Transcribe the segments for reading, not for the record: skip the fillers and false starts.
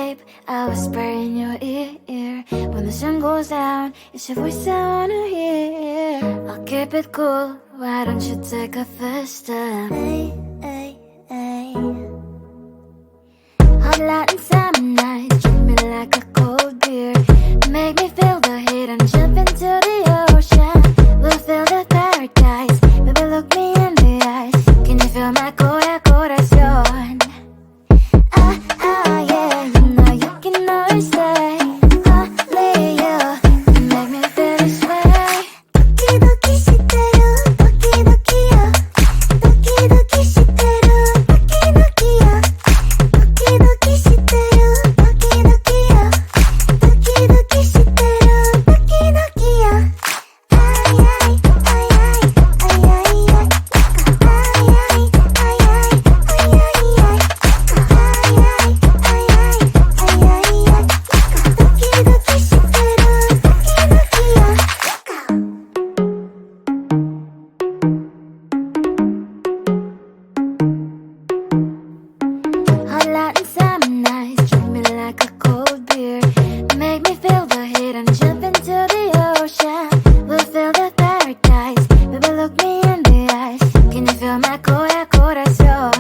babe, I'll whisper in your ear. When the sun goes down, it's your voice I wanna hear. I'll keep it cool, why don't you take a first step? Hey, hey, hey. Hot Latin summer nights, treat me like a cold beer. Make me feel the heat and jump into the ocean. We'll feel the paradise, baby look me in the eyes. Can you feel my corazón? Yeah, you know you can always stay. Only you can make me feel this way. Doki doki shiteru, doki doki yo. Doki doki shiteru, doki doki yo. Doki doki shiteru, doki doki yo. Doki doki shiteru, doki doki yo. Ay ay ay ay ay ay ay. Ay ay ay ay ay ay. Hot Latin summer nights, treat me like a cold beer. Make me feel the heat and jump into the ocean. We'll feel the paradise, baby look me in the eyes. Can you feel my corazón?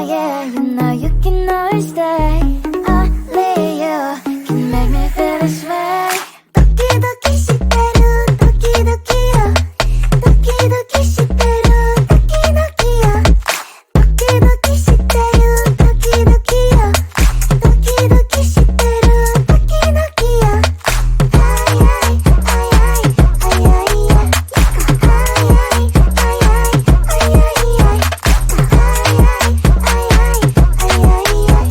Yeah, you know you can always stay. Only you can make me feel this way. Doki doki shiteru, doki doki yo. Doki doki shiteru, doki doki yo. Doki doki shiteru, doki doki yo. Doki doki shiteru, doki doki yo. Ay ay ay ay ay ay ay. Ay ay ay ay ay ay ay. Ay ay ay ay ay ay ay.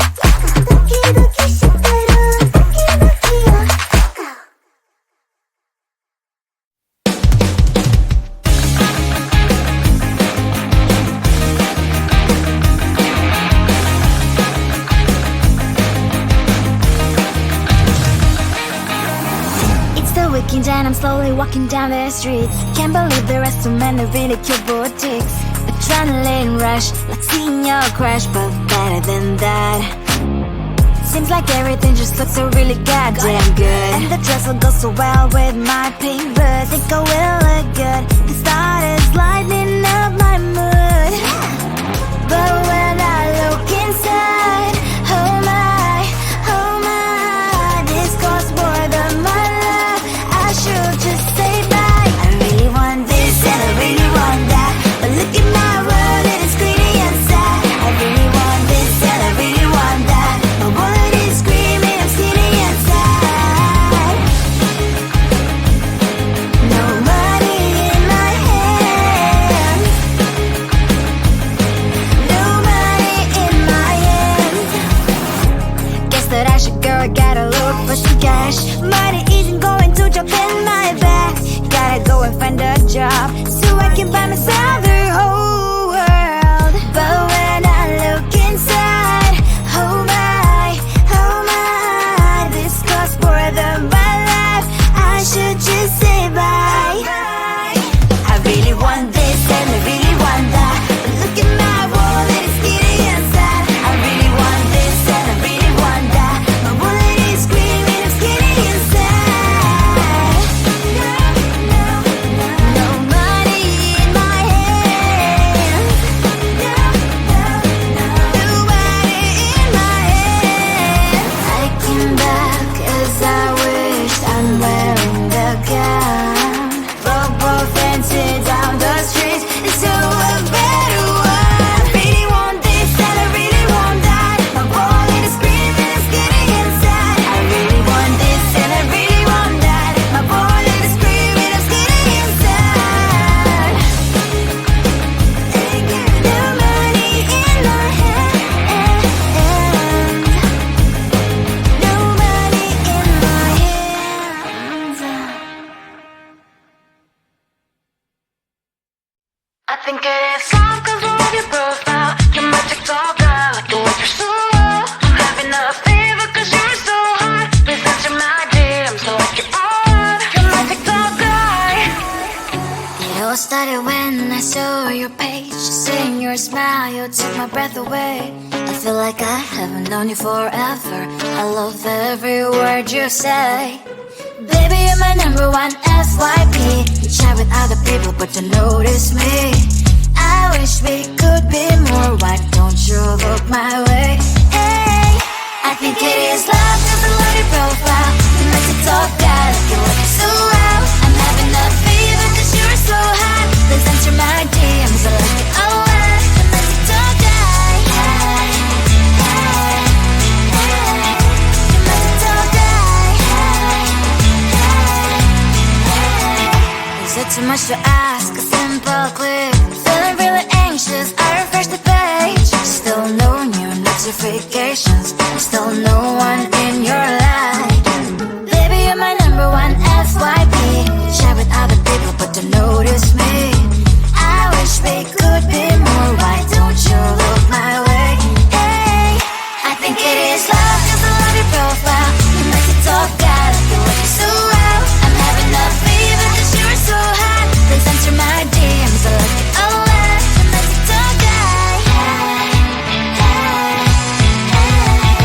Doki doki shiteru, doki doki yo. It's the weekend and I'm slowly walking down the streets. Can't believe there are so many really cute boutiques. Adrenaline rush, like seeing your crush, but better than that. Seems like everything just looks so really goddamn good. And the dress will go so well with my pink boots. Think I will look good, the start is lighting up my mood. But when I look inside, oh my, this costs more than my love. I should just say bye. I really want this and I really want that, but look at my world, it is greedy and sad. I really want this and I really want that. My wallet is screaming, I'm skinny and sad. No money in my hand. No money in my hand. Guess that I should go, gotta look for some cash. Money isn't going to jump in my bag. Gotta go and find a job so I can buy myself the whole world. But when I look inside, oh my, this costs more than my life. I should just say bye. I really want this and I really want that, but look at my wallet, it's skinny and sad. I really want this and I really want that. My wallet is screaming, I'm skinny and sad. No money in my hand. No money in my hand. I came back as I wish I'm wearing the gown. Both fancy down the streets, it's so a better one. I really want this and I really want that. My wallet is screaming, I'm skinny inside. I really want this and I really want that. My wallet is screaming, I'm skinny inside. No money in my hand. No money in my hands. I think it is all 'cause of your profile. You're my TikTok guy, like the way you're so low. I'm having a fever 'cause you're so hot. Please answer my DM so I can on. You're my TikTok guy. It all started when I saw your page. Seeing your smile, you took my breath away. I feel like I haven't known you forever. I love every word you say. Baby, you're my number one FYP. You chat with other people but don't notice me. I wish we could be more. Why don't you look my way? Hey, I think it is love, cause I love your profile. You make it talk guy like you're looking so well. I'm having a fever cause you're so hot. Please answer my DMs, I like it a lot. You make it talk guy. Hey, hey, hey. You make it talk guy. Hey, hey, hey. Is it too much to ask? A simple click. Feeling really anxious, I refresh the page. Still no new notifications. Still no one in your life. Baby, you're my number one FYP. Share with other people but don't notice me. I wish we could be more. Why don't you look my way? Hey, I think it is love cause I love your profile. You make it talk guy like you're looking so well. I'm having a fever cause you're so hot. Please answer my DMs, I like it a lot. You make it talk guy. Hey, hey, hey.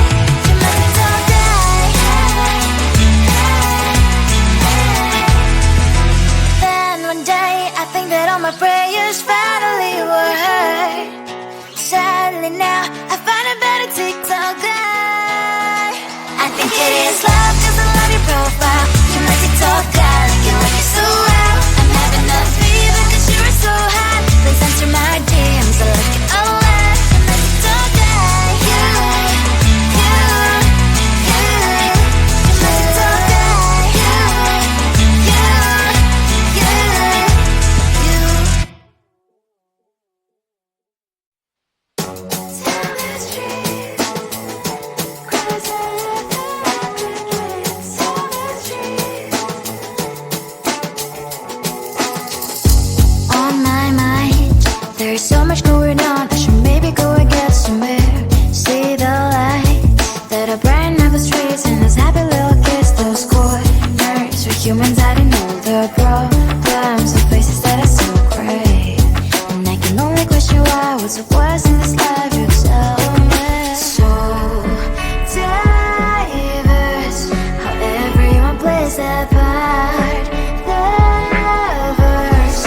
You make it talk guy. Hey, hey, hey. Then one day I think that all my prayers finally were heard. Sadly now I find a better TikTok guy. I think it is love cause I love your profile. You make it talk guy like you're looking so well. I'm having a fever cause you're so hot. Please answer my DMs, I like it a lot. You make it talk guy. You make it talk guy. On my mind, there's so much going on. I should maybe go and get somewhere. See the lights that are brighten up the streets, and those happy little kids, those corners where humans hiding all their problems, the faces that are so great. And I can only question why. What's the worst in this life? You tell me. So diverse, how everyone plays their part. Lovers,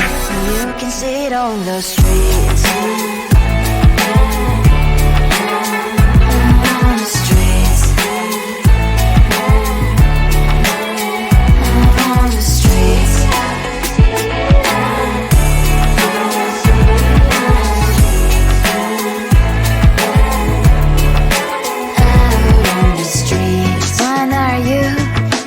you can see it on the streets. On the streets. On the streets. On the streets. When are you?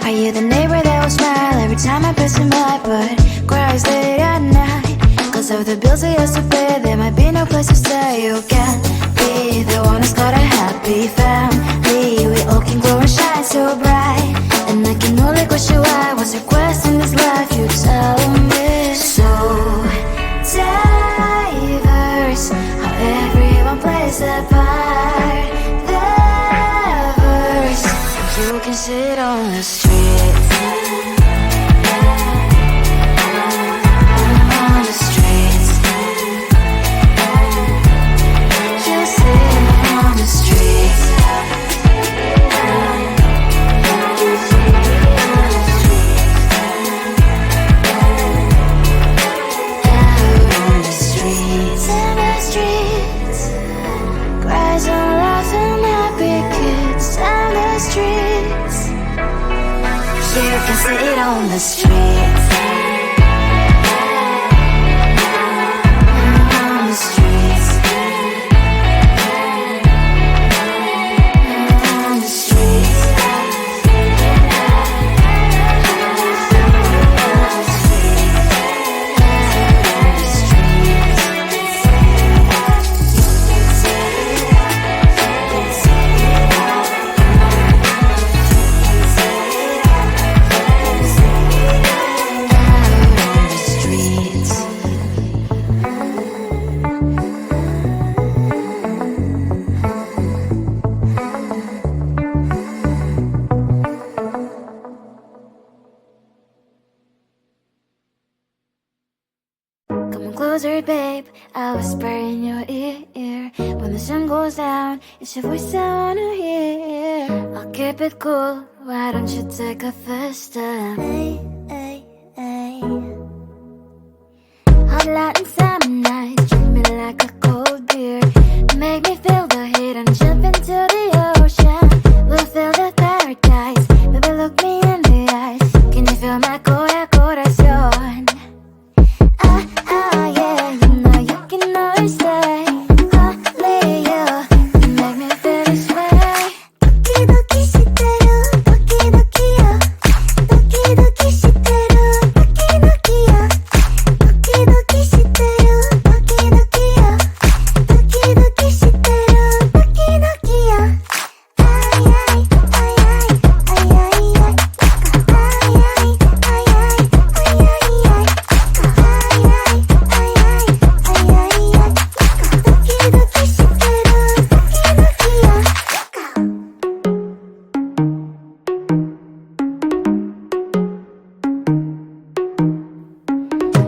Are you the neighbor that will smile every time I pass him by, but cries late at night? Cause of the bills I used to pay, there might be no place to stay. You can be the one who's got a happy family. We all can glow and shine so bright. And I can only question why. What's your quest in this life? You tell me. So diverse, how everyone plays their part. Lovers, you can sit on the streets. On the streets. You sit on the streets. On the streets. In the streets. Cries and laughing happy kids. On the streets. You can sit on the streets. On the streets. On the streets. Come closer, babe, I'll whisper in your ear. When the sun goes down, it's your voice I wanna hear. I'll keep it cool, why don't you take a first step? Hey, hey, hey. Hot Latin summer nights, treat me like a cold beer. Make me feel the heat and jump into the ocean. We'll feel the paradise, baby look me in the eyes. Can you feel my corazón? Yeah, you know you can always stay. Only you can make me feel this way. Doki doki shiteru, doki doki yo. Doki doki shiteru, doki doki yo. Doki doki shiteru, doki doki yo. Doki doki shiteru, doki doki yo. Ay ay ay ay ay ay ay. Ay ay ay ay ay ay ay.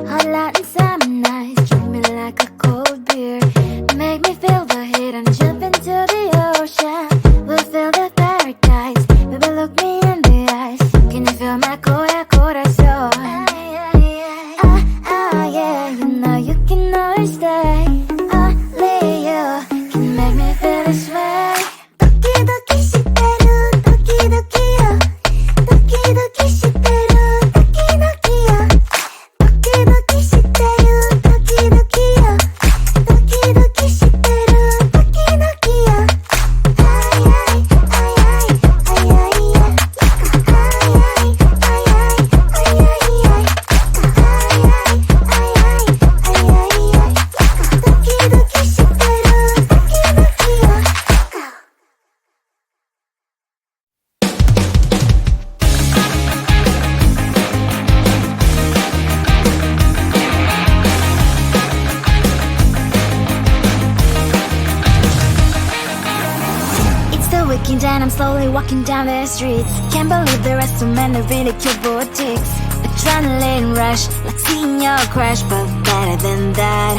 Hot Latin summer nights, treat me like a cold beer. Make me feel the heat and jump into the ocean. We'll feel the paradise, baby look me in the eyes. Can you feel my corazón? Yeah, you know you can always stay. Only you can make me feel this way. Doki doki shiteru, doki doki yo. Doki doki shiteru, doki doki yo. Doki doki shiteru, doki doki yo. Doki doki shiteru, doki doki yo. Ay ay ay ay ay ay ay. Ay ay ay ay ay ay ay. It's the weekend and I'm slowly walking down the streets. Can't believe there are so many really cute boutiques. Adrenaline rush, like seeing your crush, but better than that.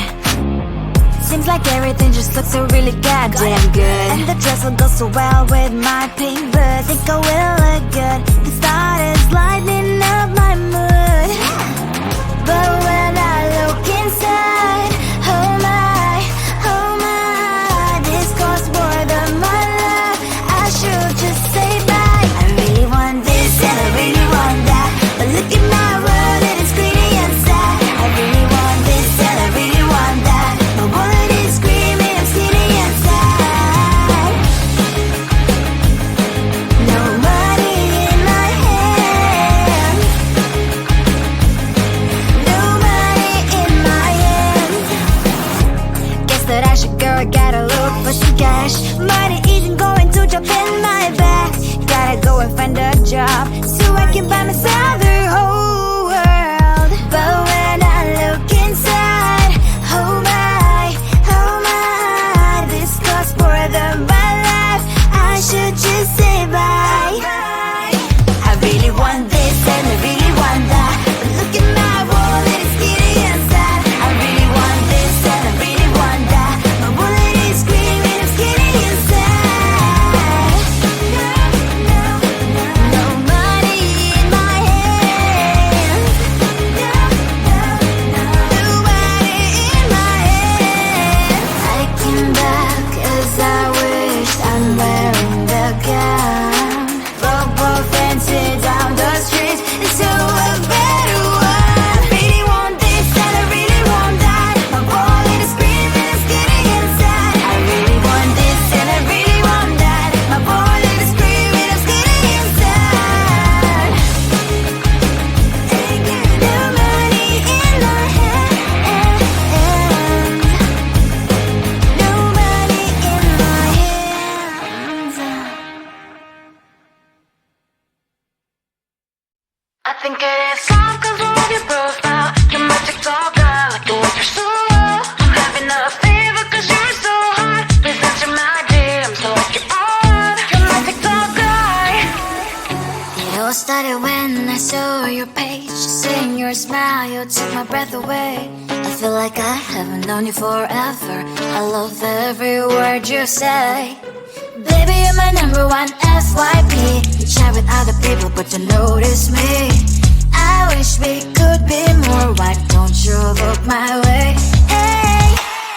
Seems like everything just looks so really goddamn good. And the dress will go so well with my pink boots. Think I will look good, the start is lighting up my mood. But when I look inside, oh my, this costs more than my life. I should just say bye. I really want this and I really want that, but look at my world, it is greedy inside. I really want this and I really want that. My wallet is screaming, I'm skinny inside. No money in my hand. No money in my hand. Guess that I should go, I gotta look for some cash. Money isn't going to jump in my back. Gotta go and find a job so I can buy myself the whole world. But when I look inside, oh my, this costs more than my life. I should just say bye. I really want this and I really want that, but look at my wallet, it's skinny inside. I really want this and I really want that. My wallet is screaming, I'm skinny inside. No money in my hand. No money in my hand. I came back as I wished, I'm wearing the gown. Bobo fancy down the streets into a better one. I really want this and I really want that. My wallet is screaming, it's getting inside. I really want this and I really want that. My wallet is screaming, it's getting inside. No money in my hand. No money in my hands. I think it is time cause I love your profile. You're my TikTok girl, like the way you're so low. I'm having a fever cause you're so hot. Please answer my DMs so like you're on. You're my TikTok guy. It all started when I saw your page. Seeing your smile, you took my breath away. I feel like I haven't known you forever. I love every word you say. Baby, you're my number one FYP. You chat with other people but you notice me. I wish we could be more. Why don't you look my way? Hey,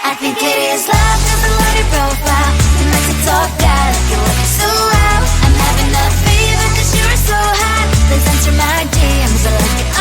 I think it is love, cause I love your profile. You make it talk bad, like you look so well. I'm having a fever cause you're so hot. Please answer my DMs, I like it